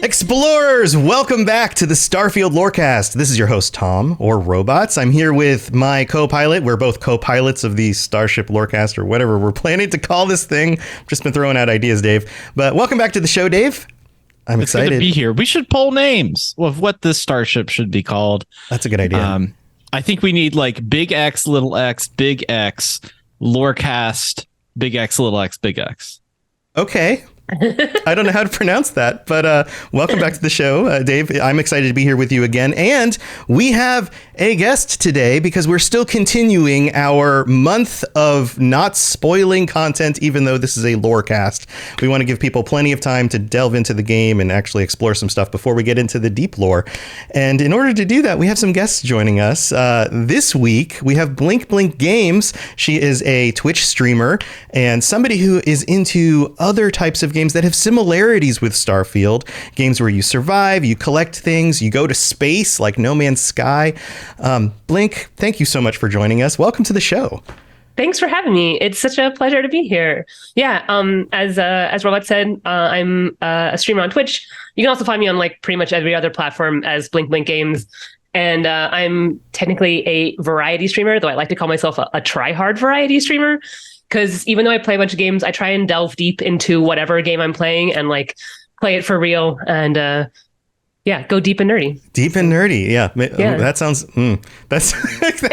Explorers, welcome back to the Starfield Lorecast. This is your host, Tom, or Robots. I'm here with my co-pilot. We're both co-pilots of the Starship Lorecast, or whatever we're planning to call this thing. Just been throwing out ideas, Dave. But welcome back to the show, Dave. I'm excited to be here. We should poll names of what this starship should be called. That's a good idea. I think we need like Big X, Little X, Big X, Lorecast, Big X, Little X, Big X. Okay. I don't know how to pronounce that, but welcome back to the show, Dave. I'm excited to be here with you again. And we have a guest today because we're still continuing our month of not spoiling content, even though this is a lore cast. We want to give people plenty of time to delve into the game and actually explore some stuff before we get into the deep lore. And in order to do that, we have some guests joining us. This week, we have BlinkBlinkGames. She is a Twitch streamer and somebody who is into other types of games that have similarities with Starfield, games where you survive, you collect things, you go to space like No Man's Sky. Blink, thank you so much for joining us. Welcome to the show. Thanks for having me. It's such a pleasure to be here. Yeah, as Robot said, I'm a streamer on Twitch. You can also find me on like pretty much every other platform as BlinkBlinkGames. And I'm technically a variety streamer, though I like to call myself a try-hard variety streamer. Because even though I play a bunch of games, I try and delve deep into whatever game I'm playing and like play it for real and go deep and nerdy. Deep and nerdy, yeah. That sounds that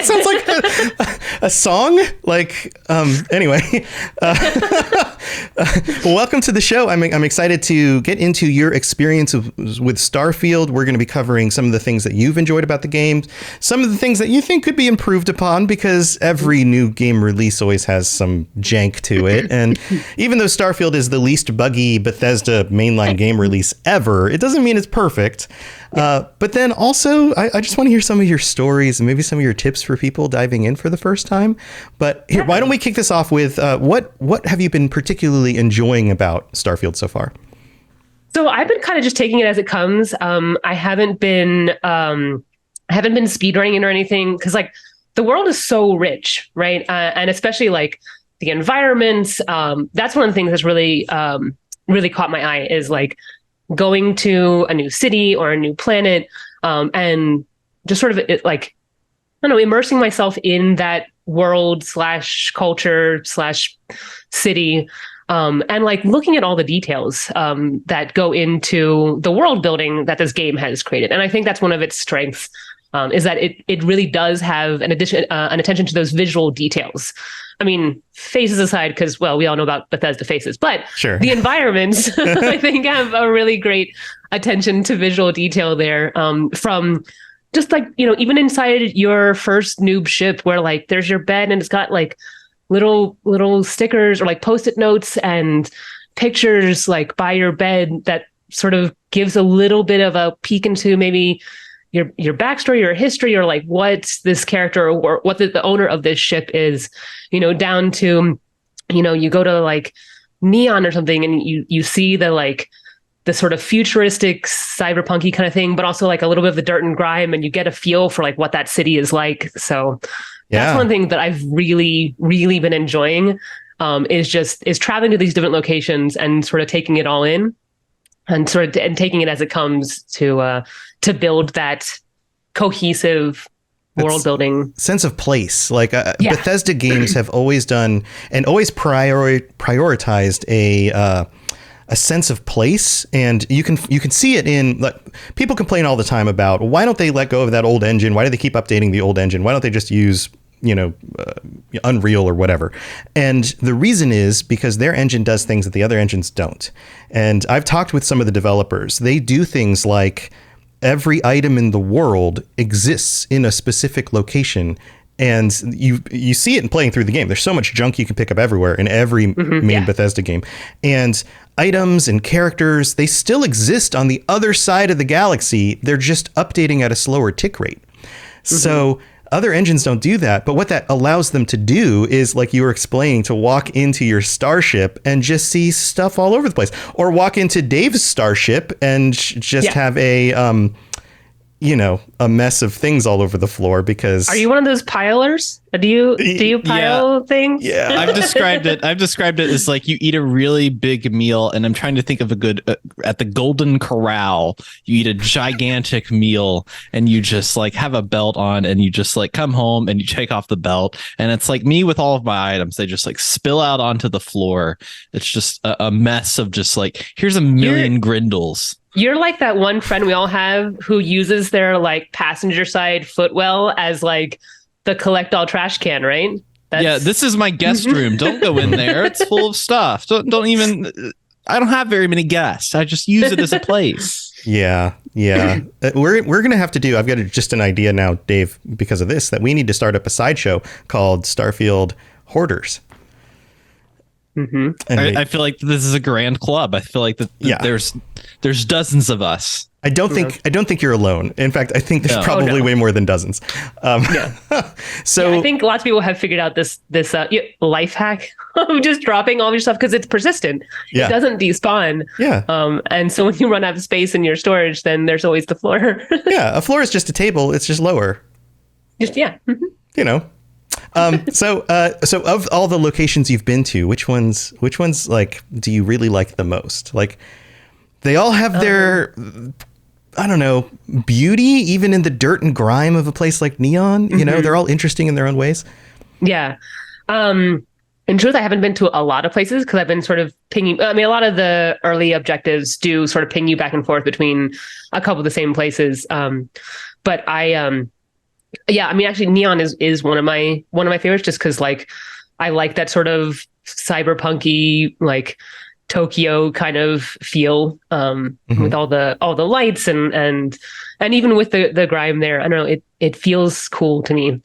sounds like a song. Like anyway, well, welcome to the show. I'm excited to get into your experience with Starfield. We're going to be covering some of the things that you've enjoyed about the game, some of the things that you think could be improved upon, because every new game release always has some jank to it. And even though Starfield is the least buggy Bethesda mainline game release ever, it doesn't mean it's perfect. But then also, I just want to hear some of your stories and maybe some of your tips for people diving in for the first time. But here, why don't we kick this off with what have you been particularly enjoying about Starfield so far? So I've been kind of just taking it as it comes. I haven't been speedrunning it or anything because like the world is so rich, right? And especially like the environments. That's one of the things that's really caught my eye is like going to a new city or a new planet, and just sort of immersing myself in that world / culture / city, and like looking at all the details that go into the world building that this game has created. And I think that's one of its strengths, is that it really does have an attention to those visual details. I mean, faces aside, because, well, we all know about Bethesda faces, but sure. The environments, I think, have a really great attention to visual detail there. From just like, even inside your first noob ship where like there's your bed and it's got like little stickers or like Post-it notes and pictures like by your bed that sort of gives a little bit of a peek into maybe your backstory or history or like what this character or what the owner of this ship is, down to, you go to like Neon or something and you see the like the sort of futuristic cyberpunky kind of thing, but also like a little bit of the dirt and grime, and you get a feel for like what that city is like. So that's one thing that I've really, really been enjoying, is traveling to these different locations and sort of taking it all in. And taking it as it comes to build that cohesive world building sense of place. Like Bethesda games have always done and always prioritized a sense of place, and you can see it in like people complain all the time about why don't they let go of that old engine? Why do they keep updating the old engine? Why don't they just use Unreal or whatever? And the reason is because their engine does things that the other engines don't. And I've talked with some of the developers. They do things like every item in the world exists in a specific location. And you see it in playing through the game. There's so much junk you can pick up everywhere in every main Bethesda game. And items and characters, they still exist on the other side of the galaxy. They're just updating at a slower tick rate. So other engines don't do that, but what that allows them to do is, like you were explaining, to walk into your starship and just see stuff all over the place, or walk into Dave's starship and just have a a mess of things all over the floor because. Are you one of those pilers? Do you pile things? Yeah. I've described it as like you eat a really big meal, and I'm trying to think of a good at the Golden Corral. You eat a gigantic meal, and you just like have a belt on, and you just like come home and you take off the belt, and it's like me with all of my items. They just like spill out onto the floor. It's just a mess of just like here's a million grindles. You're like that one friend we all have who uses their like passenger side footwell as like the collect all trash can, right? Yeah, this is my guest room. Don't go in there. It's full of stuff. Don't even. I don't have very many guests. I just use it as a place. Yeah. We're gonna have to do. I've got just an idea now, Dave, because of this, that we need to start up a sideshow called Starfield Hoarders. Mm-hmm. I feel like this is a grand club. I feel like there's dozens of us. I don't think you're alone. In fact, I think there's probably way more than dozens. So I think lots of people have figured out this life hack of just dropping all of your stuff because it's persistent. Yeah. It doesn't despawn. Yeah. And so when you run out of space in your storage, then there's always the floor. Yeah, a floor is just a table. It's just lower. So of all the locations you've been to, which ones like do you really like the most? Like they all have their I don't know, beauty even in the dirt and grime of a place like Neon. They're all interesting in their own ways. Yeah. In truth, I haven't been to a lot of places because I've been sort of pinging. I mean, a lot of the early objectives do sort of ping you back and forth between a couple of the same places. But actually Neon is one of my favorites just because like I like that sort of cyberpunky like Tokyo kind of feel with all the lights and even with the grime there. I don't know, it feels cool to me.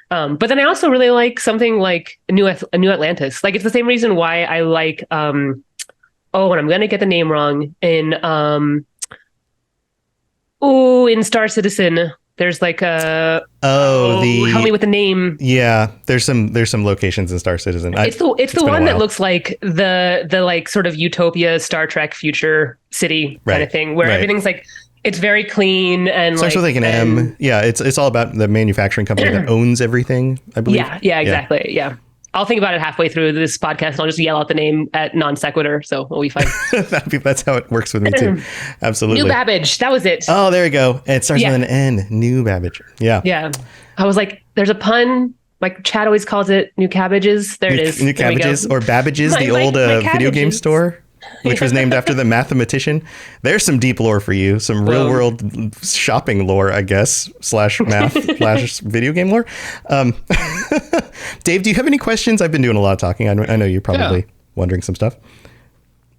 But then I also really like something like New Atlantis. Like it's the same reason why I like and I'm gonna get the name wrong in Star Citizen. There's like help me with the name. Yeah, there's some locations in Star Citizen. It's the one that looks like the like sort of utopia Star Trek future city kind of thing where everything's like it's very clean and starts with like an M. Yeah, it's all about the manufacturing company that owns everything, I believe. Yeah, exactly. Yeah. I'll think about it halfway through this podcast and I'll just yell out the name at non sequitur. So we'll be fine. That's how it works with me too. Absolutely. New Babbage. That was it. Oh, there you go. And it starts with an N. New Babbage. Yeah. Yeah. I was like, there's a pun. Like Chad always calls it New Cabbages. There it is. New Cabbages or Babbage's, the old video game store, which was named after the mathematician. There's some deep lore for you. Some real world shopping lore, I guess, /math/ video game lore. Dave, do you have any questions? I've been doing a lot of talking. I know you're probably wondering some stuff.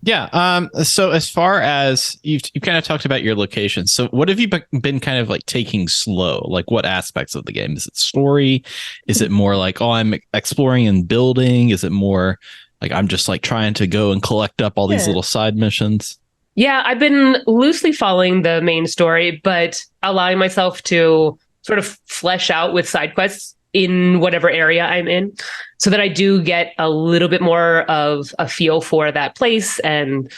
Yeah. So as far as you kind of talked about your locations, so what have you been kind of like taking slow? Like what aspects of the game? Is it story? Is it more like, I'm exploring and building? Is it more like I'm just like trying to go and collect up all these little side missions? Yeah, I've been loosely following the main story, but allowing myself to sort of flesh out with side quests in whatever area I'm in so that I do get a little bit more of a feel for that place and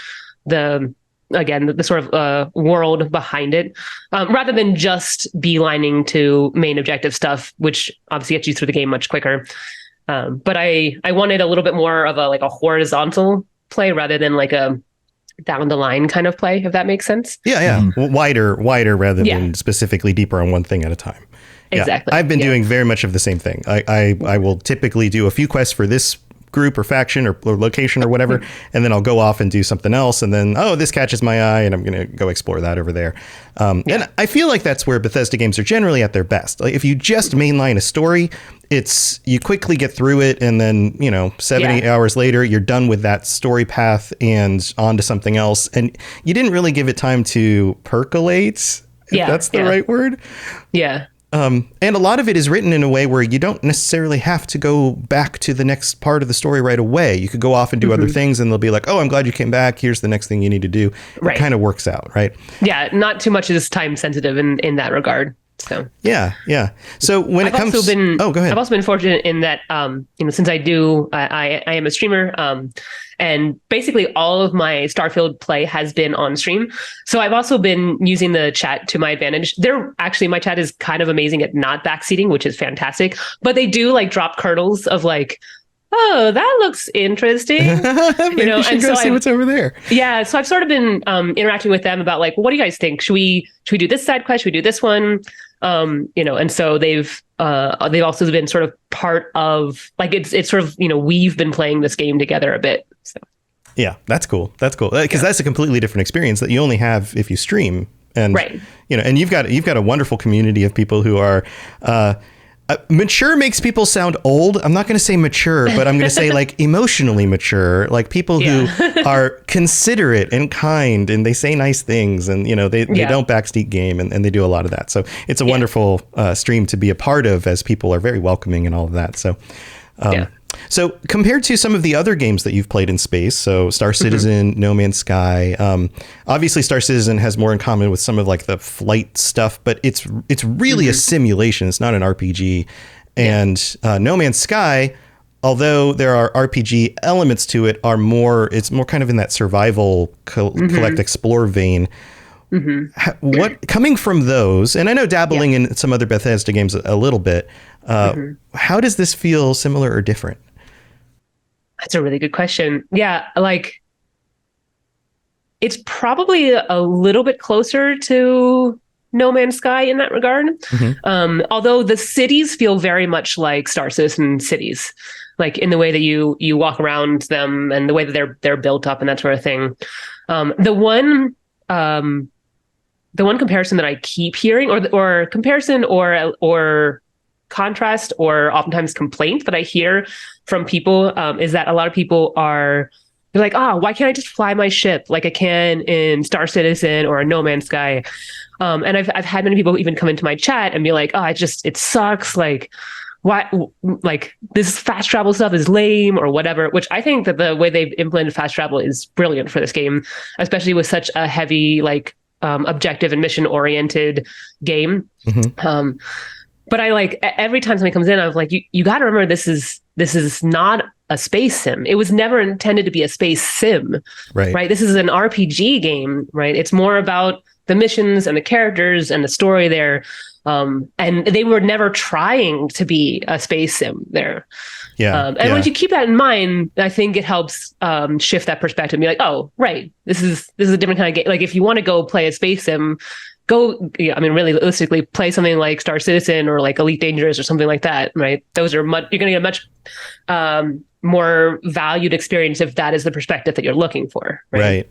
the sort of world behind it, rather than just beelining to main objective stuff, which obviously gets you through the game much quicker. But I wanted a little bit more of a horizontal play rather than like a down the line kind of play, if that makes sense. Yeah. Mm-hmm. Wider rather than specifically deeper on one thing at a time. Exactly. I've been doing very much of the same thing. I will typically do a few quests for this group or faction or location or whatever, and then I'll go off and do something else, and then this catches my eye and I'm going to go explore that over there. And I feel like that's where Bethesda games are generally at their best. Like if you just mainline a story, you quickly get through it, and then 70 hours later you're done with that story path and on to something else, and you didn't really give it time to percolate, if that's the right word. And a lot of it is written in a way where you don't necessarily have to go back to the next part of the story right away. You could go off and do other things, and they'll be like, "Oh, I'm glad you came back. Here's the next thing you need to do." It kind of works out, right? Yeah, not too much is time sensitive in that regard. So yeah. So when it comes, go ahead. I've also been fortunate in that, since I am a streamer, and basically all of my Starfield play has been on stream. So I've also been using the chat to my advantage. My chat is kind of amazing at not backseating, which is fantastic. But they do like drop kernels of like, oh, that looks interesting. Maybe you should go see what's over there. Yeah, so I've sort of been interacting with them about like, what do you guys think? Should we do this side quest? Should we do this one? And so they've also been sort of part of like it's sort of we've been playing this game together a bit. So yeah, that's cool. Because that's a completely different experience that you only have if you stream. And right. And you've got a wonderful community of people who are. Mature makes people sound old. I'm not going to say mature, but I'm going to say like emotionally mature, like people who are considerate and kind, and they say nice things, and they don't backseat game, and they do a lot of that. So it's a wonderful stream to be a part of, as people are very welcoming and all of that. So So compared to some of the other games that you've played in space, so Star Citizen, No Man's Sky, obviously Star Citizen has more in common with some of like the flight stuff, but it's really a simulation. It's not an RPG. And No Man's Sky, although there are RPG elements to it, it's more kind of in that survival collect explore vein. What coming from those, and I know dabbling in some other Bethesda games a little bit, how does this feel similar or different? That's a really good question. Yeah, like it's probably a little bit closer to No Man's Sky in that regard. Although the cities feel very much like Star Citizen cities, like in the way that you walk around them and the way that they're built up and that sort of thing. The one comparison that I keep hearing, or comparison or contrast, or oftentimes complaint that I hear from people, is that a lot of people they're like, why can't I just fly my ship like I can in Star Citizen or No Man's Sky? And I've had many people even come into my chat and be like, it sucks. Like, why? Like this fast travel stuff is lame or whatever. Which I think that the way they've implemented fast travel is brilliant for this game, especially with such a heavy objective and mission oriented game. But I like every time something comes in, I was like, you got to remember this is not a space sim. It was never intended to be a space sim, right? This is an RPG game, right? It's more about the missions and the characters and the story there. And they were never trying to be a space sim there. Once you keep that in mind, I think it helps shift that perspective and be like, oh, right, this is a different kind of game. Like if you want to go play a space sim, really realistically play something like Star Citizen or like Elite Dangerous or something like that, right? Those are you're going to get a much more valued experience if that is the perspective that you're looking for. Right.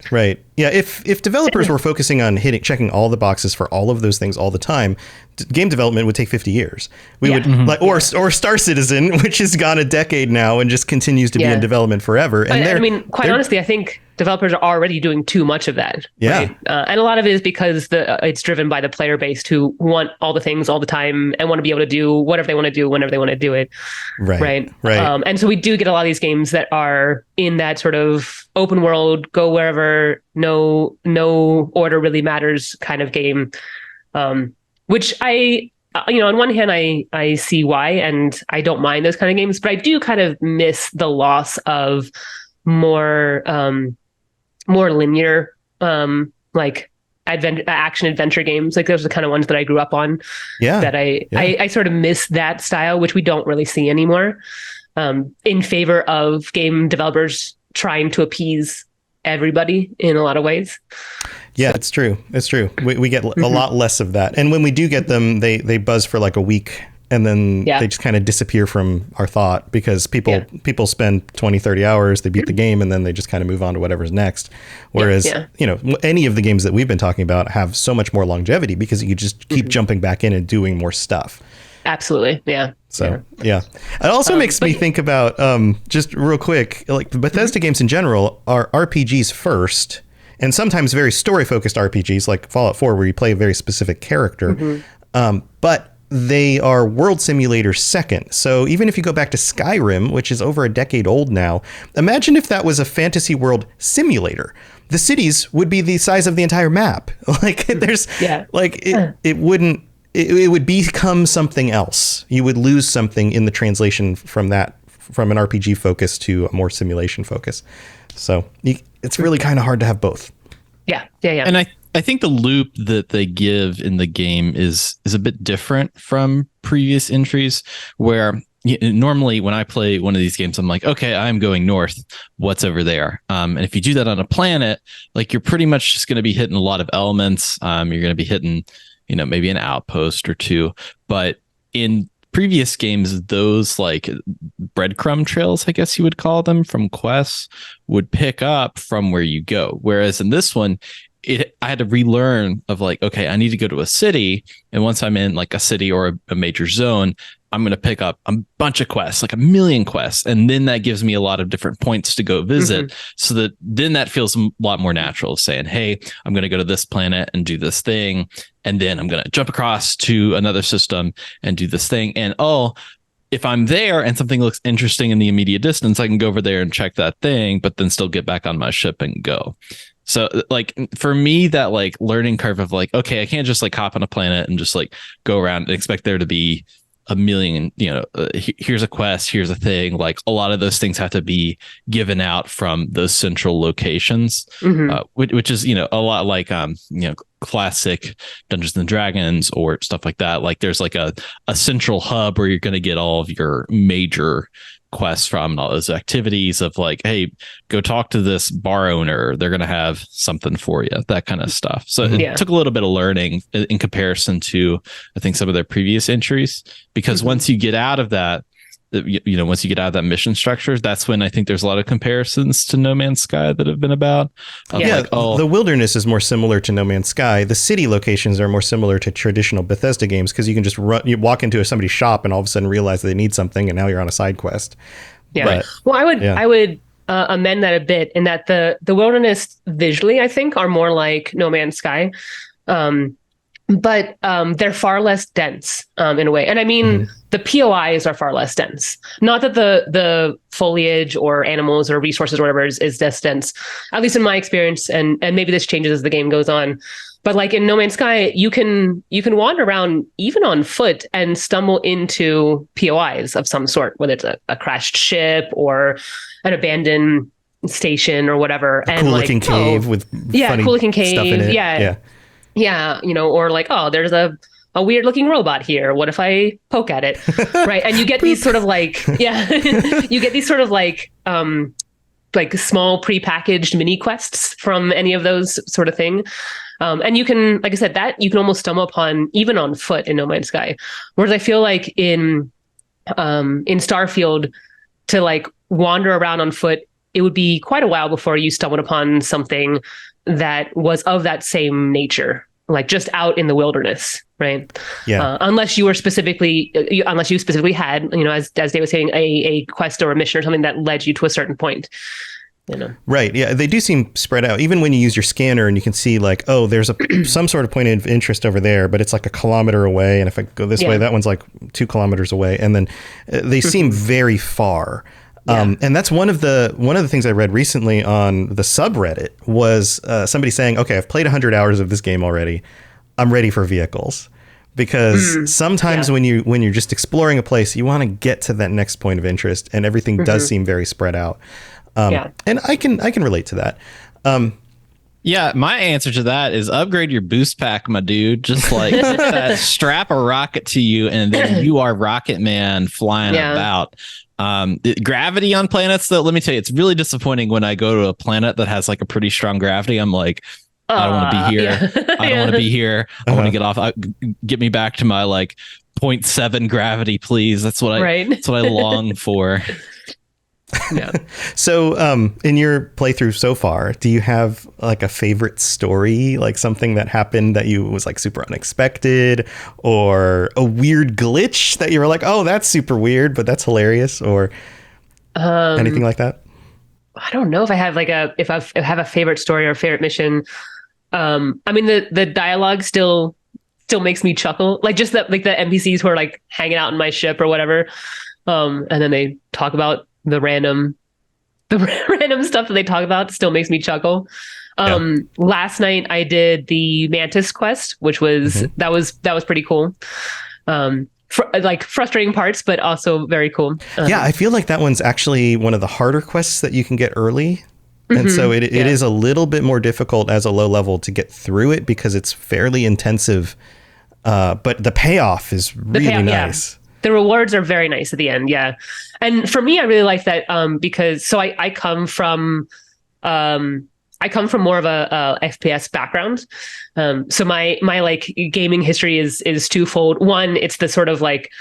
Yeah. If developers were focusing on checking all the boxes for all of those things all the time, game development would take 50 years. We would or Star Citizen, which has gone a decade now and just continues to be in development forever. And quite honestly, I think developers are already doing too much of that. Right? And a lot of it is because it's driven by the player base who want all the things all the time and want to be able to do whatever they want to do whenever they want to do it. Right. And so we do get a lot of these games that are in that sort of open world, go wherever, no order really matters kind of game. Which on one hand, I see why, and I don't mind those kind of games, but I do kind of miss the loss of more linear, like action adventure games. Like those are the kind of ones that I grew up on. I sort of miss that style, which we don't really see anymore, in favor of game developers trying to appease everybody in a lot of ways. Yeah, it's true. We get a lot less of that. And when we do get them, they buzz for like a week and then they just kind of disappear from our thought because people spend 20, 30 hours, they beat the game, and then they just kind of move on to whatever's next. Whereas, any of the games that we've been talking about have so much more longevity because you just keep jumping back in and doing more stuff. Absolutely. Yeah. So, it also makes me think about, just real quick, like the Bethesda games in general are RPGs first, and sometimes very story-focused RPGs like Fallout 4, where you play a very specific character. But they are world simulators second. So even if you go back to Skyrim, which is over a decade old now, imagine if that was a fantasy world simulator. The cities would be the size of the entire map. Like there's it it would become something else. You would lose something in the translation from an RPG focus to a more simulation focus. So it's really kind of hard to have both. Yeah. And I think the loop that they give in the game is a bit different from previous entries, where normally when I play one of these games, I'm like, okay, I'm going north. What's over there? And if you do that on a planet, like you're pretty much just going to be hitting a lot of elements. You're going to be hitting, maybe an outpost or two. But in previous games, those like breadcrumb trails, I guess you would call them, from quests would pick up from where you go. Whereas in this one, I had to relearn of like, okay, I need to go to a city. And once I'm in like a city or a major zone, I'm going to pick up a bunch of quests, like 1 million quests. And then that gives me a lot of different points to go visit. So that then that feels a lot more natural, saying, hey, I'm going to go to this planet and do this thing. And then I'm going to jump across to another system and do this thing. And if I'm there and something looks interesting in the immediate distance, I can go over there and check that thing, but then still get back on my ship and go. So like for me, that like learning curve of like, okay, I can't just like hop on a planet and just like go around and expect there to be 1 million, here's a quest, here's a thing. Like a lot of those things have to be given out from those central locations, which is, a lot like, classic Dungeons and Dragons or stuff like that. Like there's like a central hub where you're going to get all of your major quests from, and all those activities of like, hey, go talk to this bar owner, they're going to have something for you, that kind of stuff. So it took a little bit of learning in comparison to, I think, some of their previous entries, because once you get out of that, once you get out of that mission structure, that's when I think there's a lot of comparisons to No Man's Sky that have been about. The wilderness is more similar to No Man's Sky. The city locations are more similar to traditional Bethesda games, because you can just you walk into somebody's shop and all of a sudden realize they need something, and now you're on a side quest. Yeah. Well, I would amend that a bit in that the wilderness visually, I think, are more like No Man's Sky. But they're far less dense in a way. And I mean, the POIs are far less dense. Not that the foliage or animals or resources or whatever is less dense, at least in my experience. And maybe this changes as the game goes on. But like in No Man's Sky, you can wander around even on foot and stumble into POIs of some sort, whether it's a crashed ship or an abandoned station or whatever. A cool looking cave with funny cool looking cave. Stuff in it. Yeah, or like, oh, there's a weird looking robot here. What if I poke at it? Right. And you get these sort of like, you get these sort of like small prepackaged mini quests from any of those sort of thing. And you can, like I said, that you can almost stumble upon even on foot in No Man's Sky. Whereas I feel like in Starfield, to like wander around on foot, it would be quite a while before you stumbled upon something that was of that same nature, like just out in the wilderness, right? Yeah. Unless you specifically had, as Dave was saying, a quest or a mission or something that led you to a certain point. Right. Yeah. They do seem spread out. Even when you use your scanner and you can see like, oh, there's some sort of point of interest over there, but it's like 1 kilometer away. And if I go this way, that one's like 2 kilometers away. And then they seem very far. And that's one of the things I read recently on the subreddit was somebody saying, okay, I've played 100 hours of this game already. I'm ready for vehicles. Because sometimes when you're just exploring a place, you want to get to that next point of interest, and everything does seem very spread out. And I can relate to that. Yeah, my answer to that is upgrade your boost pack, my dude. Just like strap a rocket to you, and then you are Rocket Man flying about. Gravity on planets, though, let me tell you, it's really disappointing when I go to a planet that has like a pretty strong gravity. I'm like, I don't want to be here. I don't want to be here. I want to get off. Get me back to my like 0.7 gravity, please. That's what that's what I long for. Yeah. So in your playthrough so far, do you have like a favorite story, like something that happened that you was like super unexpected, or a weird glitch that you were like, oh, that's super weird, but that's hilarious, or anything like that? I don't know if I have like if I have a favorite story or a favorite mission. I mean, the dialogue still makes me chuckle, like just that, like the NPCs who are like hanging out in my ship or whatever, and then they talk about the random stuff that they talk about still makes me chuckle. Last night I did the Mantis quest, which was that was pretty cool. Like frustrating parts, but also very cool. Yeah, I feel like that one's actually one of the harder quests that you can get early. And so it is a little bit more difficult as a low level to get through it because it's fairly intensive. But the payoff is really nice. Yeah. The rewards are very nice at the end. Yeah. And for me, I really like that because I come from more of a FPS background. So my like gaming history is twofold. One, it's the sort of like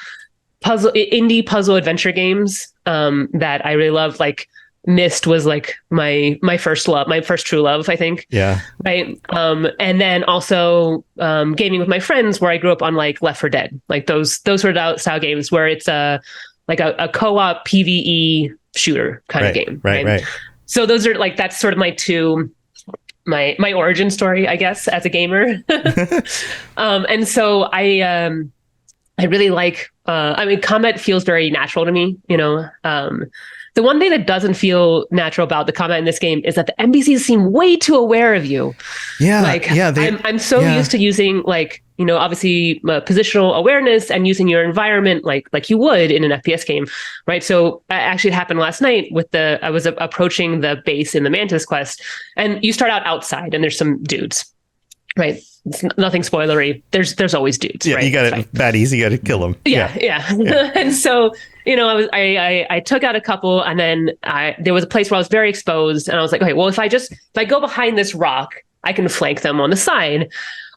indie puzzle adventure games that I really love. Like Myst was like my first love, my first true love, I think. Yeah. Right. And then also gaming with my friends, where I grew up on like Left 4 Dead, like those sort of style games where it's a co-op PvE shooter kind of game. Right. So those are like, that's sort of my origin story, I guess, as a gamer. And so I really like, combat feels very natural to me, you know. The one thing that doesn't feel natural about the combat in this game is that the NPCs seem way too aware of you. Yeah. I'm so used to using like, you know, obviously positional awareness and using your environment like you would in an FPS game, right? So actually it happened last night I was approaching the base in the Mantis quest, and you start out outside and there's some dudes, right? It's nothing spoilery. There's always dudes. Yeah, right? you got it. Baddies, you got to kill them. Yeah. And so, you know, I took out a couple, and then there was a place where I was very exposed, and I was like, okay, well, if I go behind this rock, I can flank them on the side.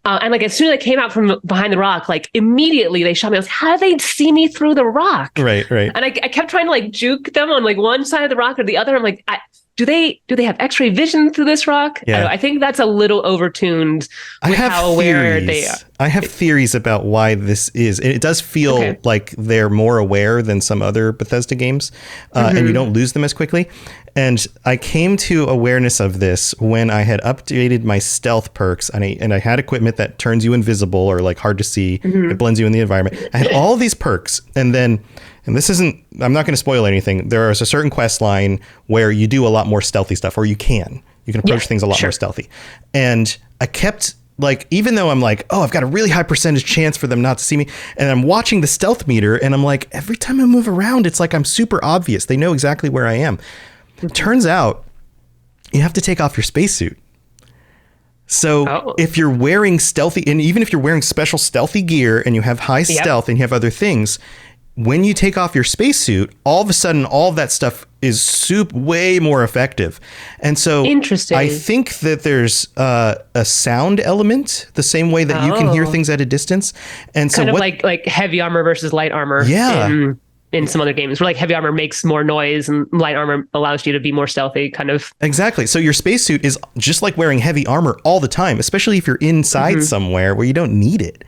And like as soon as I came out from behind the rock, like immediately they shot me. I was like, how did they see me through the rock? Right. And I kept trying to like juke them on like one side of the rock or the other. I'm like, do they have X-ray vision through this rock? Yeah. I think that's a little overtuned with how aware they are. I have theories about why this is. It does feel like they're more aware than some other Bethesda games, and you don't lose them as quickly. And I came to awareness of this when I had updated my stealth perks, and I had equipment that turns you invisible or like hard to see. It blends you in the environment. I had all these perks, and this isn't, I'm not going to spoil anything. There is a certain quest line where you do a lot more stealthy stuff, or you can approach things a lot more stealthy. And I kept like, even though I'm like, oh, I've got a really high percentage chance for them not to see me. And I'm watching the stealth meter, and I'm like, every time I move around, it's like I'm super obvious. They know exactly where I am. It turns out you have to take off your spacesuit. So if you're wearing stealthy, and even if you're wearing special stealthy gear and you have high stealth and you have other things, when you take off your spacesuit, all of a sudden, all of that stuff is way more effective. And so interesting. I think that there's a sound element, the same way that you can hear things at a distance. And so kind of like heavy armor versus light armor. Yeah. In some other games where like heavy armor makes more noise and light armor allows you to be more stealthy, kind of. Exactly. So your spacesuit is just like wearing heavy armor all the time, especially if you're inside somewhere where you don't need it.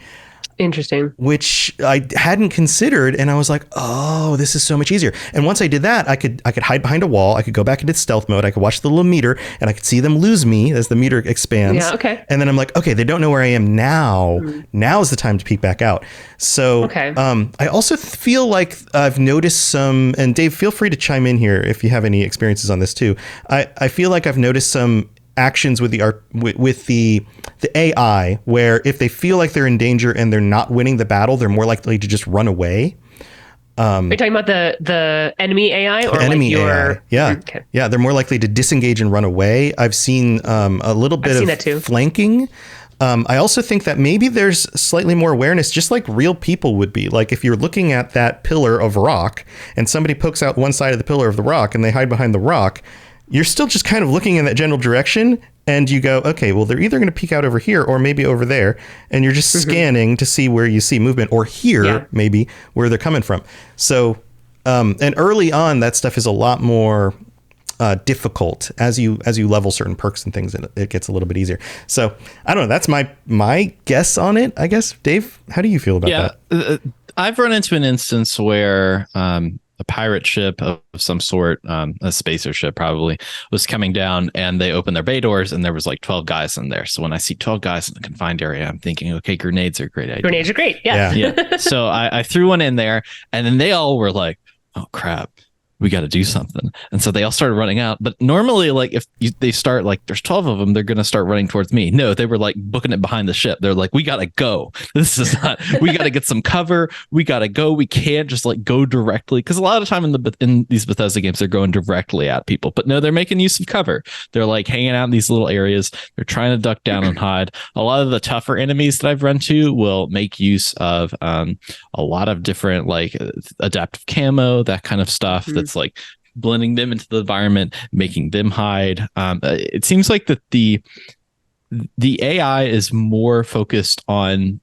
Interesting. Which I hadn't considered, and I was like, oh, this is so much easier. And once I did that, I could hide behind a wall, I could go back into stealth mode, I could watch the little meter, and I could see them lose me as the meter expands. Yeah, okay. And then I'm like, okay, they don't know where I am now. Now is the time to peek back out. So I also feel like I've noticed some, and Dave, feel free to chime in here if you have any experiences on this too. I feel like I've noticed some actions with the AI where if they feel like they're in danger and they're not winning the battle, they're more likely to just run away. Are you talking about the enemy AI or the enemy like your AI? Yeah. Okay. Yeah, they're more likely to disengage and run away. I've seen a little bit of flanking. I also think that maybe there's slightly more awareness, just like real people would be. Like if you're looking at that pillar of rock and somebody pokes out one side of the pillar of the rock and they hide behind the rock, you're still just kind of looking in that general direction, and you go, okay, well, they're either going to peek out over here or maybe over there, and you're just scanning to see where you see movement, or here maybe where they're coming from. So, and early on, that stuff is a lot more difficult as you level certain perks and things, and it gets a little bit easier. So I don't know. That's my guess on it, I guess. Dave, how do you feel about that? I've run into an instance where a pirate ship of some sort, a spacer ship probably, was coming down, and they opened their bay doors, and there was like 12 guys in there. So when I see 12 guys in the confined area, I'm thinking, okay, grenades are a great idea. Grenades are great. Yeah. So I threw one in there, and then they all were like, oh crap, we got to do something. And so they all started running out. But normally, like they start like there's 12 of them, they're going to start running towards me. No, they were like booking it behind the ship. They're like, we got to go. This is not, we got to get some cover. We got to go. We can't just like go directly. Because a lot of time in these Bethesda games, they're going directly at people. But no, they're making use of cover. They're like hanging out in these little areas. They're trying to duck down and hide. A lot of the tougher enemies that I've run to will make use of a lot of different like adaptive camo, that kind of stuff. That's like blending them into the environment, making them hide. It seems like that the AI is more focused on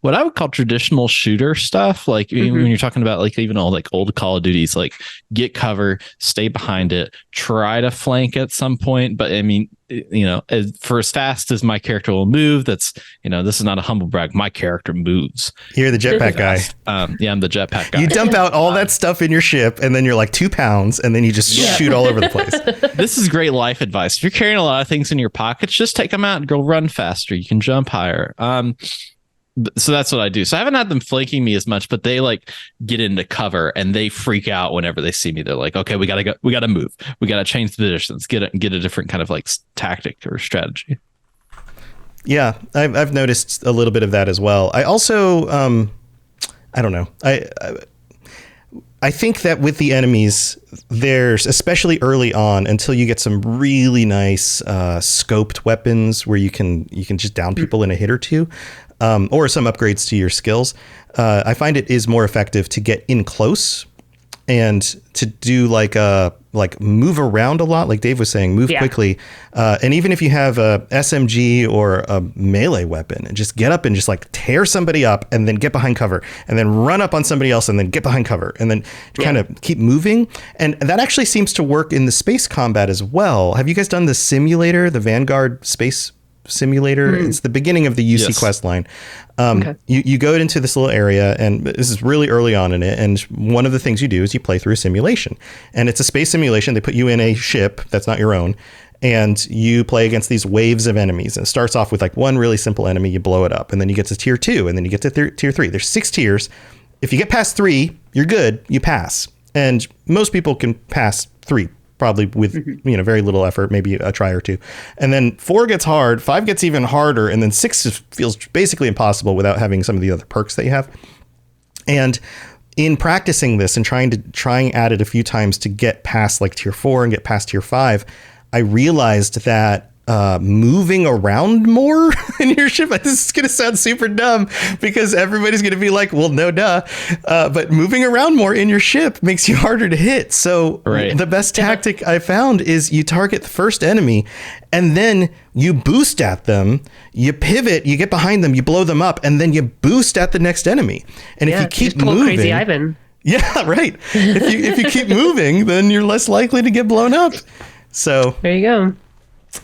what I would call traditional shooter stuff. Like when you're talking about like even all like old Call of Duties, like get cover, stay behind it, try to flank at some point. But I mean, for as fast as my character will move, that's, this is not a humble brag. My character moves. You're the jetpack guy. Yeah, I'm the jetpack guy. You dump out all that stuff in your ship and then you're like 2 pounds and then you just shoot all over the place. This is great life advice. If you're carrying a lot of things in your pockets, just take them out and go run faster. You can jump higher. So that's what I do. So I haven't had them flanking me as much, but they like get into cover and they freak out whenever they see me. They're like, okay, we gotta go. We gotta move. We gotta change the distance. Get a different kind of like tactic or strategy. Yeah, I've noticed a little bit of that as well. I also, I don't know. I think that with the enemies, there's, especially early on, until you get some really nice scoped weapons where you can just down people in a hit or two. Or some upgrades to your skills. I find it is more effective to get in close and to do like move around a lot. Like Dave was saying, move quickly. And even if you have a SMG or a melee weapon, and just get up and just like tear somebody up and then get behind cover and then run up on somebody else and then get behind cover and then kind of keep moving. And that actually seems to work in the space combat as well. Have you guys done the simulator, the Vanguard space simulator? It's the beginning of the UC quest line. You go into this little area, and this is really early on in it, and one of the things you do is you play through a simulation, and it's a space simulation. They put you in a ship that's not your own, and you play against these waves of enemies. And it starts off with like one really simple enemy, you blow it up, and then you get to tier 2, and then you get to tier 3. There's 6 tiers. If you get past 3, you're good, you pass. And most people can pass 3 probably with very little effort, maybe a try or 2. And then 4 gets hard, 5 gets even harder, and then 6 feels basically impossible without having some of the other perks that you have. And in practicing this and trying at it a few times to get past like tier 4 and get past tier 5, I realized that moving around more in your ship, this is going to sound super dumb because everybody's going to be like, well, no, duh. But moving around more in your ship makes you harder to hit. So the best tactic I found is you target the first enemy and then you boost at them, you pivot, you get behind them, you blow them up, and then you boost at the next enemy. And if you keep moving, Crazy Ivan. Yeah, right. If you keep moving, then you're less likely to get blown up. So there you go.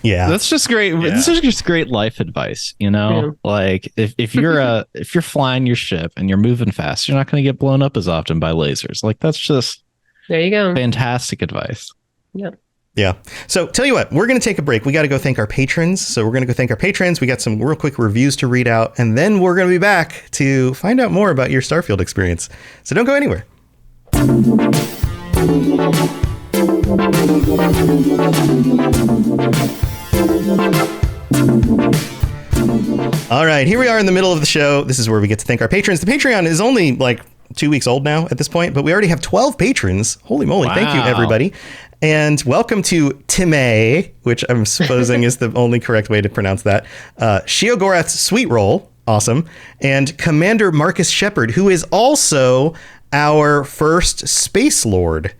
Yeah, that's just great. Yeah. This is just great life advice, like if you're flying your ship and you're moving fast, you're not going to get blown up as often by lasers. Like that's just there you go. Fantastic advice. Yeah. So tell you what, we're going to take a break. We got to go thank our patrons. So we're going to go thank our patrons. We got some real quick reviews to read out, and then we're going to be back to find out more about your Starfield experience. So don't go anywhere. All right, here we are in the middle of the show. This is where we get to thank our patrons. The Patreon is only like 2 weeks old now at this point, but we already have 12 patrons. Holy moly. Wow. Thank you, everybody. And welcome to Timay, which I'm supposing is the only correct way to pronounce that. Shiogorath's Sweet Roll. Awesome. And Commander Marcus Shepard, who is also our first Space Lord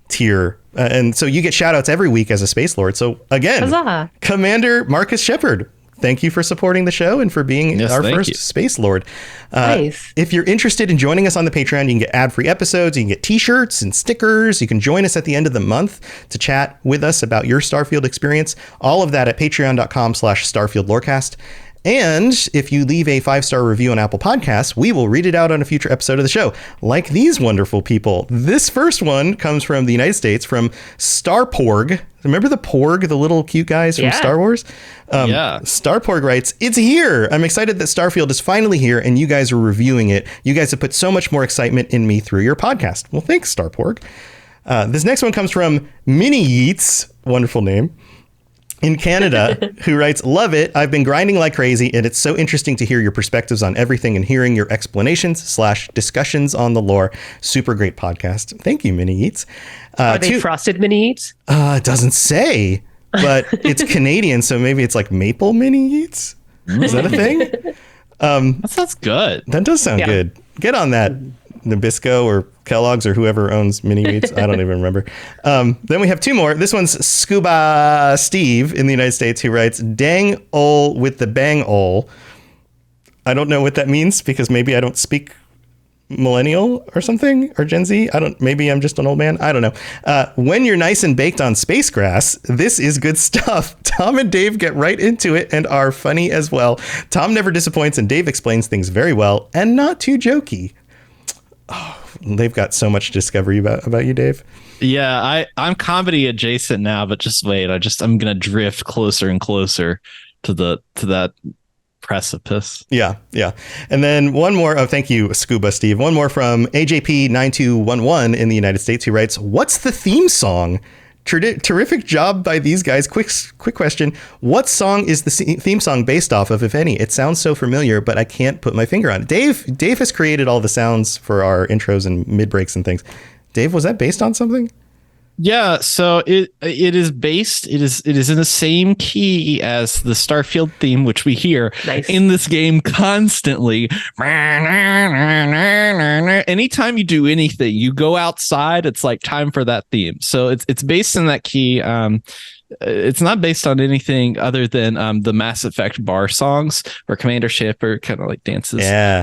tier. And so you get shout outs every week as a Space Lord. So again, huzzah. Commander Marcus Shepard, thank you for supporting the show and for being our first Space Lord. Nice. If you're interested in joining us on the Patreon, you can get ad-free episodes, you can get t-shirts and stickers. You can join us at the end of the month to chat with us about your Starfield experience. All of that at patreon.com/StarfieldLorecast. And if you leave a 5-star review on Apple Podcasts, we will read it out on a future episode of the show, like these wonderful people. This first one comes from the United States, from Starporg. Remember the Porg, the little cute guys from Star Wars? Starporg writes, "It's here. I'm excited that Starfield is finally here and you guys are reviewing it. You guys have put so much more excitement in me through your podcast." Well, thanks, Starporg. This next one comes from Mini Yeats, wonderful name, in Canada, who writes, "Love it. I've been grinding like crazy, and it's so interesting to hear your perspectives on everything and hearing your explanations / discussions on the lore. Super great podcast." Thank you, Mini Yeats. Are they frosted Mini Yeats? It doesn't say, but it's Canadian, so maybe it's like maple Mini Yeats. Is that a thing? That sounds good. That does sound good. Get on that, Nabisco or Kellogg's or whoever owns Mini Wheats. I don't even remember. Then we have two more. This one's Scuba Steve in the United States, who writes, "Dang ol with the bang ol." I don't know what that means because maybe I don't speak millennial or something, or Gen Z. Maybe I'm just an old man. I don't know. "When you're nice and baked on space grass, this is good stuff. Tom and Dave get right into it and are funny as well. Tom never disappoints and Dave explains things very well and not too jokey." Oh, they've got so much discovery about you, Dave. Yeah, I'm comedy adjacent now, but just wait. I'm gonna drift closer and closer to that precipice. Yeah. And then one more. Oh, thank you, Scuba Steve. One more from AJP9211 in the United States, who writes, "What's the theme song? Terrific job by these guys. Quick question. What song is the theme song based off of, if any? It sounds so familiar, but I can't put my finger on it." Dave has created all the sounds for our intros and mid breaks and things. Dave, was that based on something? Yeah, so it is based. It is in the same key as the Starfield theme, which we hear in this game constantly. Anytime you do anything, you go outside, it's like time for that theme. So it's based in that key. It's not based on anything other than the Mass Effect bar songs, where Commander Shepard kind of like dances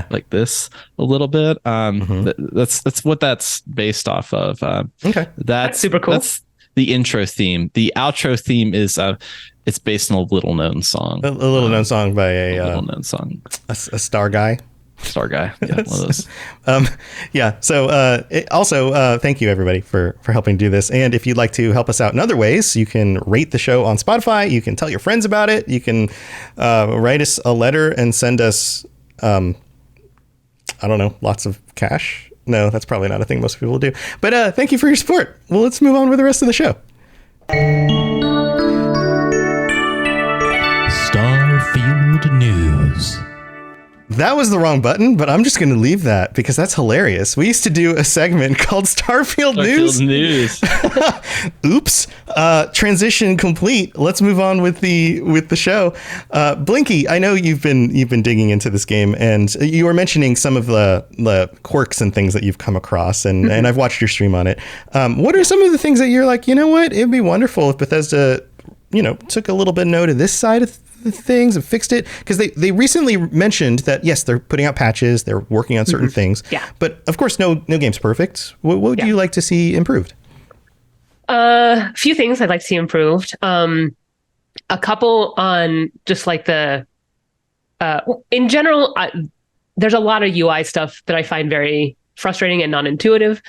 like this a little bit. That's what that's based off of. Okay, that's super cool. That's the intro theme. The outro theme is it's based on a little known song. A little known song by a star guy. Star guy. Yeah, one of those. So also, thank you everybody for helping do this. And if you'd like to help us out in other ways, you can rate the show on Spotify. You can tell your friends about it. You can write us a letter and send us, I don't know, lots of cash. No, that's probably not a thing most people do. But thank you for your support. Well, let's move on with the rest of the show. Starfield News. That was the wrong button, but I'm just going to leave that because that's hilarious. We used to do a segment called Starfield News. Oops. Transition complete. Let's move on with the show. Blinky, I know you've been digging into this game, and you were mentioning some of the quirks and things that you've come across, and I've watched your stream on it. What are some of the things that you're like, you know what, it'd be wonderful if Bethesda, took a little bit note of this side of things and fixed it, because they recently mentioned that yes, they're putting out patches, they're working on certain things, but of course no game's perfect. What would you like to see improved? A few things I'd like to see improved. A couple on just like the in general, there's a lot of UI stuff that I find very frustrating and non-intuitive.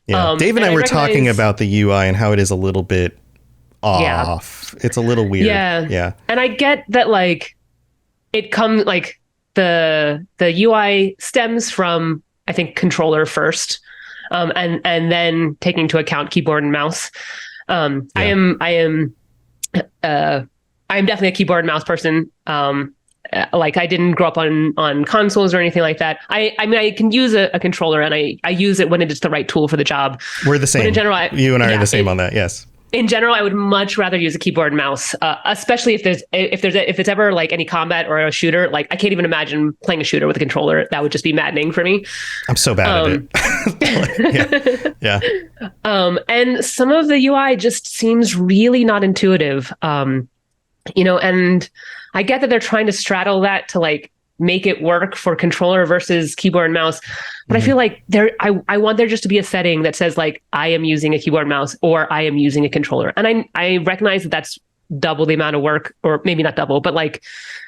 Dave and I were talking about the UI and how it is a little bit off. It's a little weird. Yeah. And I get that, like, it comes like the UI stems from, I think, controller first, and then taking into account keyboard and mouse. I am definitely a keyboard and mouse person. Like, I didn't grow up on consoles or anything like that. I mean, I can use a controller, and I use it when it's the right tool for the job. We're the same. But in general, you and I are the same on that. Yes. In general, I would much rather use a keyboard and mouse, especially if it's ever like any combat or a shooter. Like, I can't even imagine playing a shooter with a controller. That would just be maddening for me. I'm so bad at it. Yeah. And some of the UI just seems really not intuitive. And I get that they're trying to straddle that to like make it work for controller versus keyboard and mouse. But I feel like I want there just to be a setting that says like, I am using a keyboard and mouse, or I am using a controller. And I recognize that that's double the amount of work, or maybe not double, but like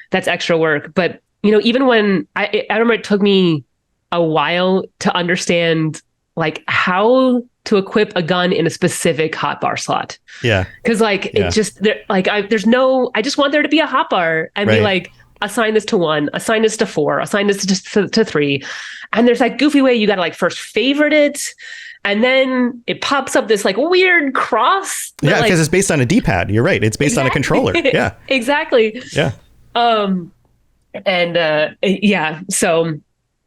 that's extra work. But, even when I remember it took me a while to understand like how to equip a gun in a specific hotbar slot. Yeah. Cause like, it just, I just want there to be a hotbar and be like, assign this to 1, assign this to 4, assign this to 3. And there's that goofy way you got to like first favorite it. And then it pops up this like weird cross. Yeah, like, because it's based on a D-pad. You're right. It's based on a controller. Yeah. Exactly. Yeah. So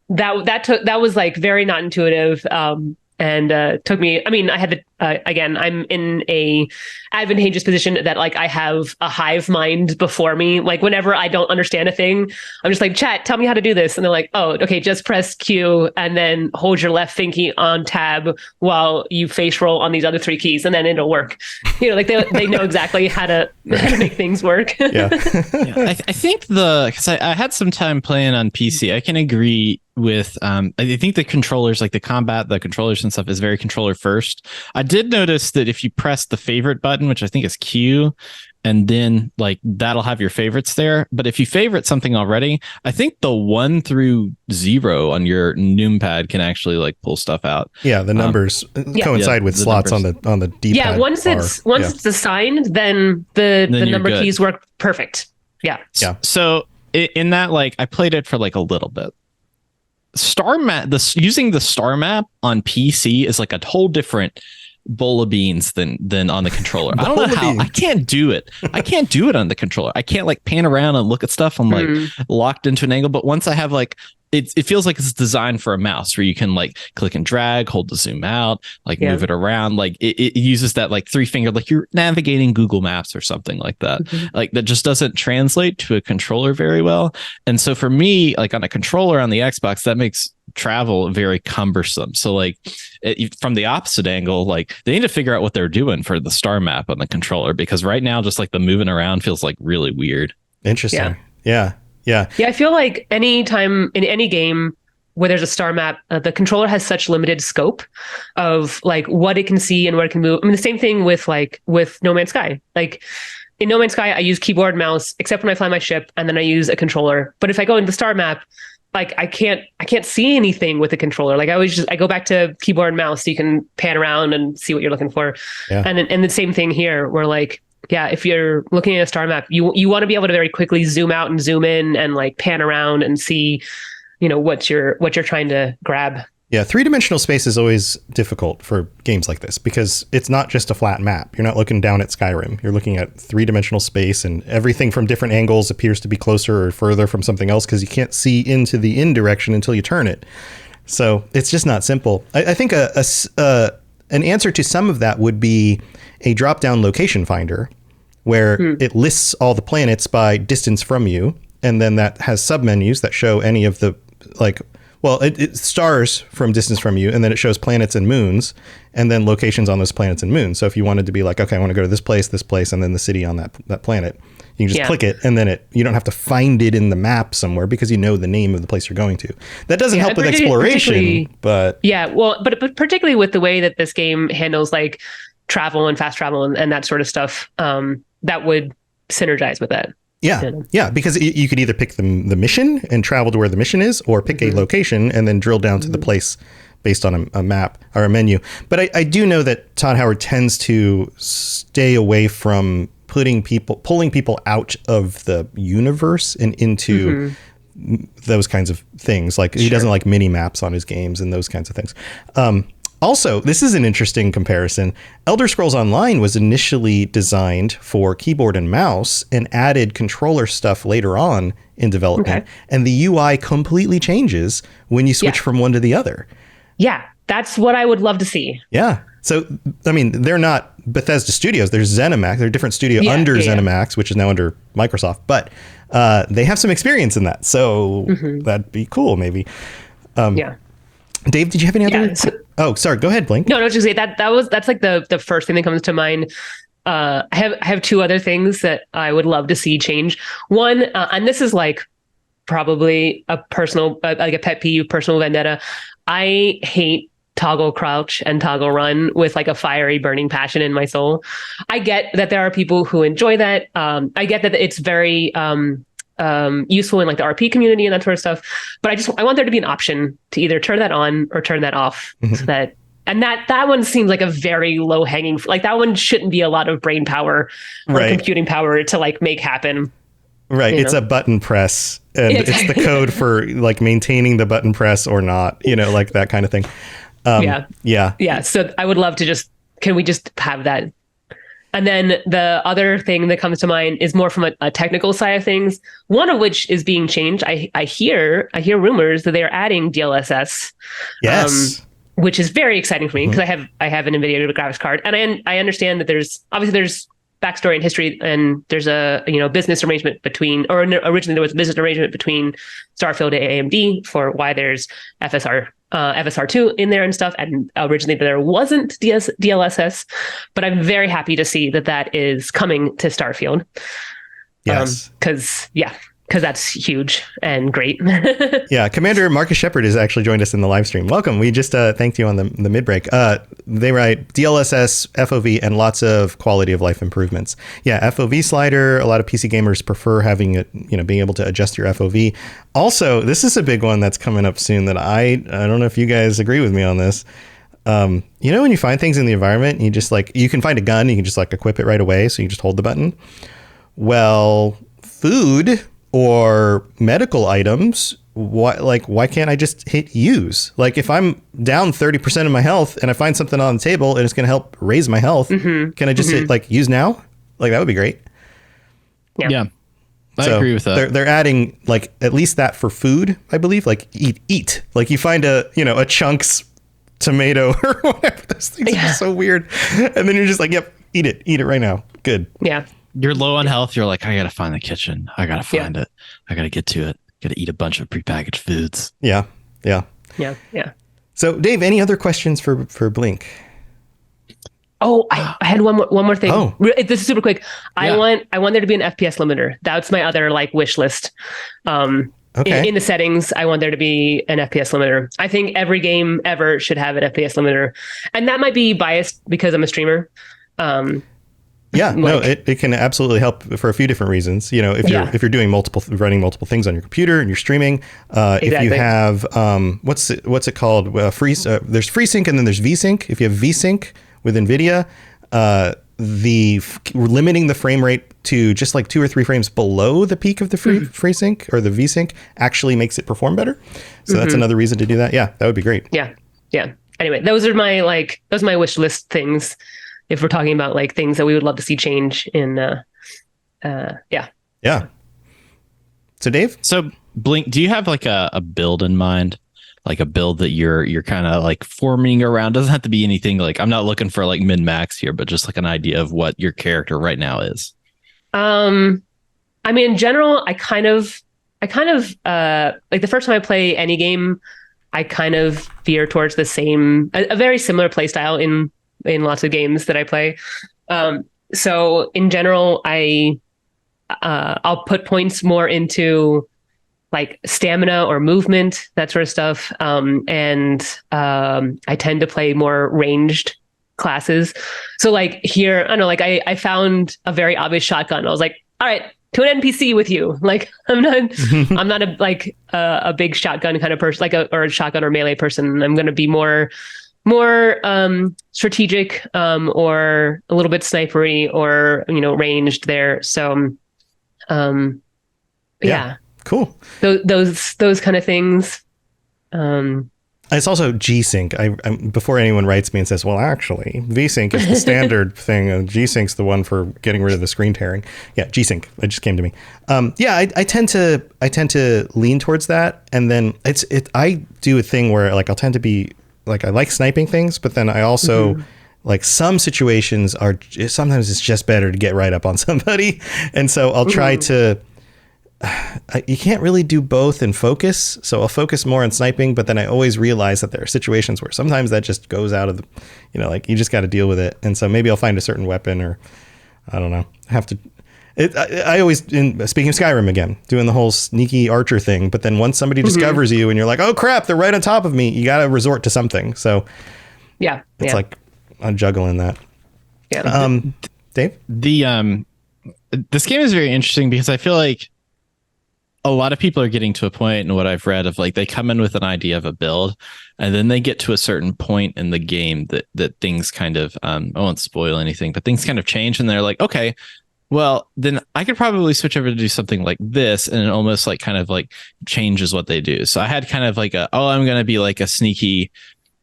that was like very not intuitive. And took me, I mean, I had again, I'm in a advantageous position that like I have a hive mind before me. Like whenever I don't understand a thing, I'm just like, chat, tell me how to do this. And they're like, oh, okay, just press Q and then hold your left thingy on tab while you face roll on these other 3 keys and then it'll work. You know, like they know exactly how to make things work. Yeah. I think because I had some time playing on PC, I can agree with I think the controllers, like the combat, the controllers and stuff is very controller first. I did notice that if you press the favorite button, which I think is Q, and then like that'll have your favorites there. But if you favorite something already, I think the 1 through 0 on your numpad can actually like pull stuff out. Yeah, the numbers coincide with slots numbers on the D-pad. Yeah, once it's assigned, then the number keys work perfect. Yeah. Yeah. So in that, like I played it for like a little bit. Using the star map on PC is like a whole different bowl of beans than on the controller. I don't know how I can't do it. I can't do it on the controller. I can't like pan around and look at stuff. I'm like locked into an angle. But once I have like it feels like it's designed for a mouse where you can like click and drag, hold to zoom out, like move it around. Like it uses that like 3-finger, like you're navigating Google Maps or something like that. Like that just doesn't translate to a controller very well. And so for me, like on a controller on the Xbox, that makes travel very cumbersome. So like from the opposite angle, like they need to figure out what they're doing for the star map on the controller, because right now just like the moving around feels like really weird. Interesting. Yeah. I feel like any time in any game where there's a star map, the controller has such limited scope of like what it can see and what it can move. I mean, the same thing with No Man's Sky. Like in No Man's Sky, I use keyboard and mouse, except when I fly my ship, and then I use a controller. But if I go into the star map, like I can't see anything with a controller. Like I go back to keyboard and mouse so you can pan around and see what you're looking for. Yeah. And the same thing here, where like, yeah, if you're looking at a star map, you want to be able to very quickly zoom out and zoom in and like pan around and see, you know, what you're trying to grab. Yeah, 3-dimensional space is always difficult for games like this because it's not just a flat map. You're not looking down at Skyrim. You're looking at 3-dimensional space, and everything from different angles appears to be closer or further from something else because you can't see into the in direction until you turn it. So it's just not simple. I think an answer to some of that would be a drop-down location finder where it lists all the planets by distance from you, and then that has submenus that show any of the it stars from distance from you, and then it shows planets and moons, and then locations on those planets and moons. So if you wanted to be like, okay, I want to go to this place, and then the city on that planet, you can just click it, and then you don't have to find it in the map somewhere because you know the name of the place you're going to. That doesn't help with exploration, but but particularly with the way that this game handles like travel and fast travel and that sort of stuff, that would synergize with that. Yeah, because you could either pick the mission and travel to where the mission is, or pick a location and then drill down to the place based on a map or a menu. But I do know that Todd Howard tends to stay away from pulling people out of the universe and into those kinds of things. Like he doesn't like mini maps on his games and those kinds of things. Also, this is an interesting comparison. Elder Scrolls Online was initially designed for keyboard and mouse and added controller stuff later on in development. Okay. And the UI completely changes when you switch from one to the other. Yeah, that's what I would love to see. Yeah. So, I mean, they're not Bethesda Studios. They're ZeniMax. They're a different studio under ZeniMax, which is now under Microsoft. But they have some experience in that. So that'd be cool, maybe. Dave, did you have any other? Oh, sorry. Go ahead, Blink. No, just say that's like the first thing that comes to mind. I have 2 other things that I would love to see change. One, and this is like probably a personal, like a pet peeve, personal vendetta. I hate toggle crouch and toggle run with like a fiery burning passion in my soul. I get that there are people who enjoy that. I get that it's very useful in like the RP community and that sort of stuff. But I want there to be an option to either turn that on or turn that off. So that one seems like a very low hanging, like that one shouldn't be a lot of brain power or computing power to like make happen. Right. You It's know? a button press, and it's the code for like maintaining the button press or not, like that kind of thing. Yeah. Yeah. Yeah. So I would love to can we just have that? And then the other thing that comes to mind is more from a technical side of things. One of which is being changed. I hear rumors that they are adding DLSS. Yes. Which is very exciting for me because I have an NVIDIA graphics card, and I understand that there's backstory and history, and there's a business arrangement originally there was a business arrangement between Starfield and AMD for why there's FSR2 in there and stuff, and originally there wasn't DLSS, but I'm very happy to see that is coming to Starfield. Yes. Because that's huge and great. Yeah, Commander Marcus Shepard has actually joined us in the live stream. Welcome. We just thanked you on the mid-break. They write DLSS, FOV, and lots of quality of life improvements. Yeah, FOV slider. A lot of PC gamers prefer having it, being able to adjust your FOV. Also, this is a big one that's coming up soon that I don't know if you guys agree with me on this. When you find things in the environment, you can find a gun, you can just equip it right away, so you just hold the button. Well, food or medical items, why can't I just hit use? Like if I'm down 30% of my health and I find something on the table and it's going to help raise my health, can I just hit use now? That would be great. Yeah. I agree with that. They're adding at least that for food, I believe, eat. Like you find a Chunks tomato or whatever. Those things are so weird. And then you're just yep, eat it right now. Good. Yeah. You're low on health. You're like, I got to find the kitchen. I got to find it. I got to get to it. Got to eat a bunch of prepackaged foods. Yeah. Yeah. So Dave, any other questions for Blink? Oh, I had one more thing. Oh. This is super quick. I want there to be an FPS limiter. That's my other wish list. Okay. In the settings, I want there to be an FPS limiter. I think every game ever should have an FPS limiter, and that might be biased because I'm a streamer. Yeah, no, it can absolutely help for a few different reasons. If you're doing running multiple things on your computer and you're streaming, exactly. If you have what's it called? There's FreeSync and then there's VSync. If you have VSync with NVIDIA, limiting the frame rate to just 2 or 3 frames below the peak of the FreeSync or the VSync actually makes it perform better. So that's another reason to do that. Yeah, that would be great. Yeah. Anyway, those are my wish list things. If we're talking about things that we would love to see change in, Yeah. So Dave? So Blink, do you have a build in mind? Like a build that you're kind of forming around? Doesn't have to be anything I'm not looking for min max here, but just an idea of what your character right now is. In general, I kind of the first time I play any game, I kind of veer towards a very similar play style in lots of games that I play. So in general, I'll put points more into stamina or movement, that sort of stuff. And I tend to play more ranged classes. So here, I don't know, I found a very obvious shotgun. I was like, all right, to an NPC with you. I'm not a big shotgun kind of person, or a shotgun or melee person. I'm going to be more strategic, or a little bit snipery, or ranged there. So yeah. Cool. Those kind of things. It's also G-Sync. I before anyone writes me and says, well, actually, V-Sync is the standard thing, and G-Sync's the one for getting rid of the screen tearing. Yeah, G-Sync. It just came to me. I tend to lean towards that, and then I do a thing where I'll tend to be I like sniping things, but then I also some situations sometimes it's just better to get right up on somebody, and so I'll try to. You can't really do both and focus, so I'll focus more on sniping, but then I always realize that there are situations where sometimes that just goes out of the, you just got to deal with it, and so maybe I'll find a certain weapon, or I don't know, have to. I always, speaking of Skyrim again, doing the whole sneaky archer thing, but then once somebody discovers you and you're like, oh crap, they're right on top of me, you got to resort to something. So yeah, it's I'm juggling that. Yeah. Dave? This game is very interesting because I feel like a lot of people are getting to a point in what I've read of they come in with an idea of a build, and then they get to a certain point in the game that things kind of, I won't spoil anything, but things kind of change, and they're like, okay, Well, then I could probably switch over to do something like this, and it almost like kind of like changes what they do. So I had kind of like I'm going to be like a sneaky,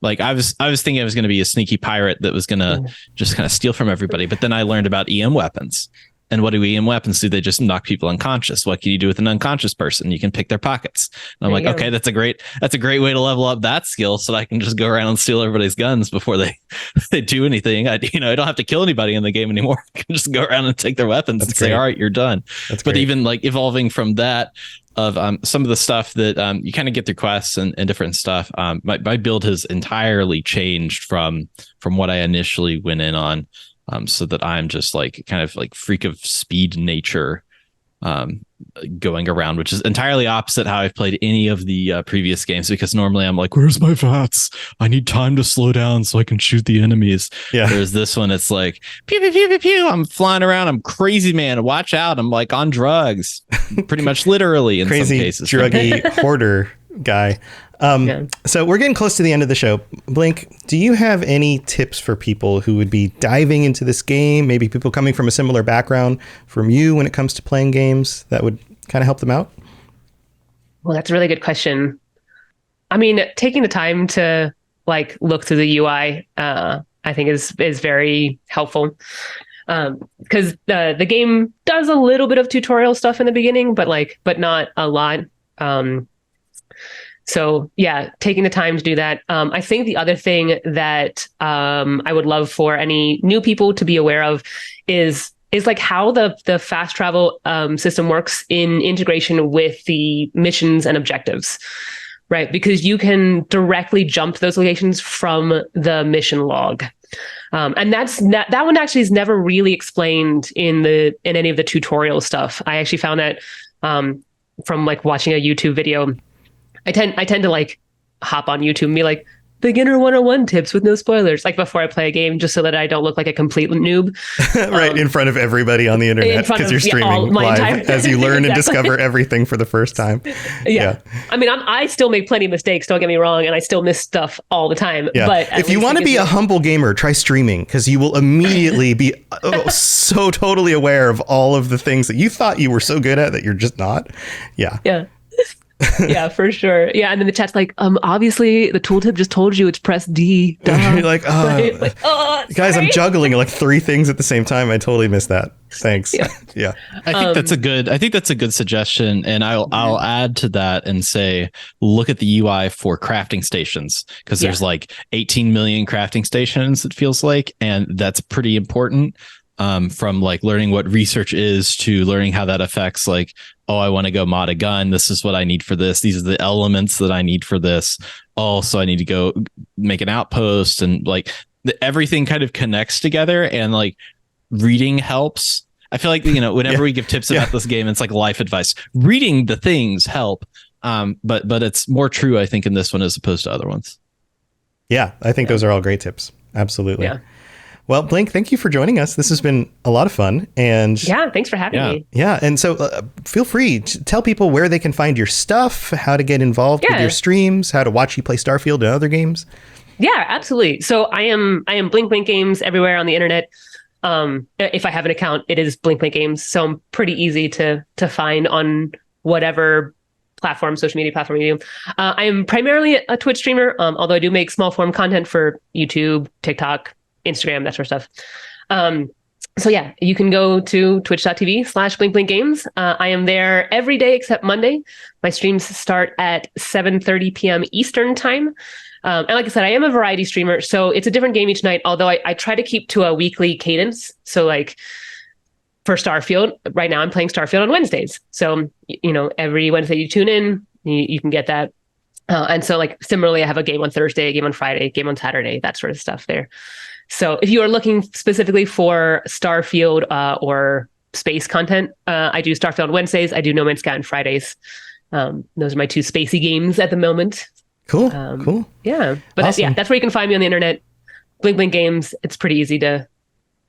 like I was thinking I was going to be a sneaky pirate that was going to just kind of steal from everybody. But then I learned about EM weapons. And what do EM weapons do? They just knock people unconscious. What can you do with an unconscious person? You can pick their pockets. And I'm like, okay, that's a great way to level up that skill, so that I can just go around and steal everybody's guns before they do anything. I don't have to kill anybody in the game anymore. I can just go around and take their weapons and say, all right, you're done. But even like evolving from that of some of the stuff that you kind of get through quests and different stuff. My build has entirely changed from what I initially went in on. So that I'm just like kind of like freak of speed nature going around, which is entirely opposite how I've played any of the previous games, because normally I'm like, where's my VATS? I need time to slow down so I can shoot the enemies. Yeah. Whereas this one, it's like, pew, pew, pew, pew, pew. I'm flying around. I'm crazy, man. Watch out. I'm like on drugs, pretty much literally in crazy, some cases. Druggy hoarder guy. So we're getting close to the end of the show. Blink, do you have any tips for people who would be diving into this game? Maybe people coming from a similar background from you when it comes to playing games that would kind of help them out? Well, that's a really good question. I mean, taking the time to like look through the UI, I think is very helpful. Because the game does a little bit of tutorial stuff in the beginning, but not a lot. So yeah, taking the time to do that. I think the other thing that I would love for any new people to be aware of is like how the fast travel system works in integration with the missions and objectives, right? Because you can directly jump to those locations from the mission log. And that one actually is never really explained in any of the tutorial stuff. I actually found that from like watching a YouTube video. I tend to like hop on YouTube and be like, beginner 101 tips with no spoilers, like before I play a game, just so that I don't look like a complete noob. Right, in front of everybody on the internet, because you're streaming live as you learn and discover everything for the first time. Yeah. I mean, I still make plenty of mistakes, don't get me wrong, and I still miss stuff all the time. Yeah. But if you want to be a humble gamer, try streaming, because you will immediately be so totally aware of all of the things that you thought you were so good at that you're just not. Yeah. Yeah. Yeah, for sure. Yeah, and then the chat's like, obviously the tooltip just told you it's press D. You're like, guys, I'm juggling like 3 things at the same time. I totally missed that. Thanks. Yeah. I think that's a good suggestion, and I'll add to that and say, look at the UI for crafting stations, because there's like 18 million crafting stations, it feels like, and that's pretty important. From like learning what research is to learning how that affects, like, oh, I want to go mod a gun. This is what I need for this. These are the elements that I need for this. Also, I need to go make an outpost, and like everything kind of connects together, and like reading helps. I feel like, whenever we give tips about this game, it's like life advice. Reading the things help. But it's more true, I think, in this one as opposed to other ones. Yeah, I think those are all great tips. Absolutely. Yeah. Well, Blink, thank you for joining us. This has been a lot of fun. And yeah, thanks for having me. Yeah. And so feel free to tell people where they can find your stuff, how to get involved with your streams, how to watch you play Starfield and other games. Yeah, absolutely. So I am BlinkBlinkGames everywhere on the internet. If I have an account, it is BlinkBlinkGames. So I'm pretty easy to find on whatever social media platform you do. I am primarily a Twitch streamer, although I do make small form content for YouTube, TikTok, Instagram, that sort of stuff. So yeah, you can go to twitch.tv/BlinkBlinkGames. I am there every day except Monday. My streams start at 7:30 p.m. Eastern time. And like I said, I am a variety streamer, so it's a different game each night, although I try to keep to a weekly cadence. So like for Starfield, right now I'm playing Starfield on Wednesdays. So, every Wednesday you tune in, you can get that. And so like similarly, I have a game on Thursday, a game on Friday, a game on Saturday, that sort of stuff there. So if you are looking specifically for Starfield or space content, I do Starfield on Wednesdays. I do No Man's Sky on Fridays. Those are my 2 spacey games at the moment. Cool. Cool. Yeah. But awesome. That's where you can find me on the internet. BlinkBlinkGames. It's pretty easy to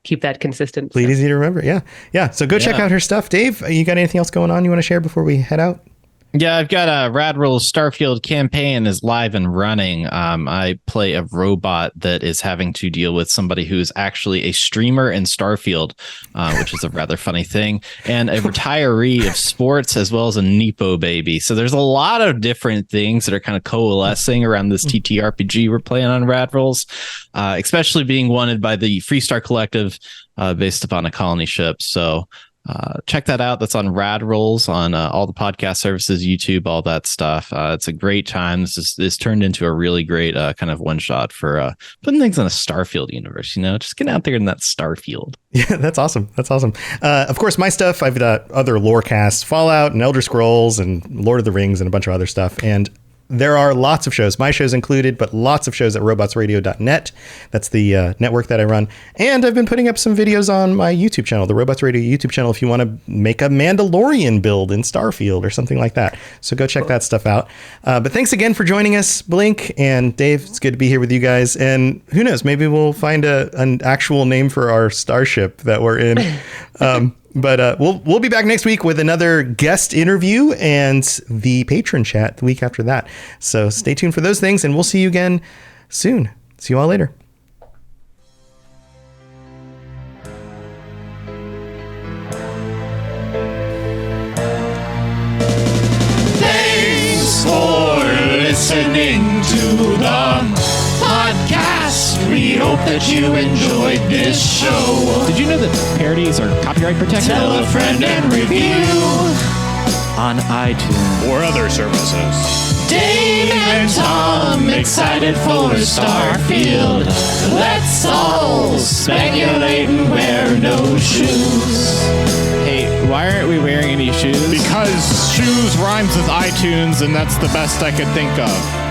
keep that consistent. Pretty easy to remember. Yeah. So go check out her stuff. Dave, you got anything else going on you want to share before we head out? Yeah, I've got a Rad Rolls Starfield campaign is live and running. I play a robot that is having to deal with somebody who is actually a streamer in Starfield, which is a rather funny thing, and a retiree of sports as well as a Nepo baby. So there's a lot of different things that are kind of coalescing around this TTRPG we're playing on Rad Rolls, especially being wanted by the Freestar Collective based upon a colony ship. So check that out. That's on Rad Rolls on all the podcast services, YouTube, all that stuff. It's a great time. This turned into a really great kind of one shot for putting things in a Starfield universe. Just getting out there in that Starfield. Yeah, that's awesome. That's awesome. Of course, my stuff, I've got other lore casts, Fallout and Elder Scrolls and Lord of the Rings and a bunch of other stuff. And there are lots of shows, my shows included, but lots of shows at robotsradio.net. That's the network that I run. And I've been putting up some videos on my YouTube channel, the Robots Radio YouTube channel, if you want to make a Mandalorian build in Starfield or something like that. So go check that stuff out. But thanks again for joining us, Blink and Dave. It's good to be here with you guys. And who knows, maybe we'll find an actual name for our starship that we're in. But we'll be back next week with another guest interview and the patron chat the week after that. So stay tuned for those things, and we'll see you again soon. See you all later. Thanks for listening to the podcast. We hope that you enjoyed this show. Did you know that parodies are copyright protected? Tell a friend and review On iTunes. or other services. Dave and Tom excited for Starfield. Let's all speculate and wear no shoes. Hey, why aren't we wearing any shoes? Because shoes rhymes with iTunes, and that's the best I could think of.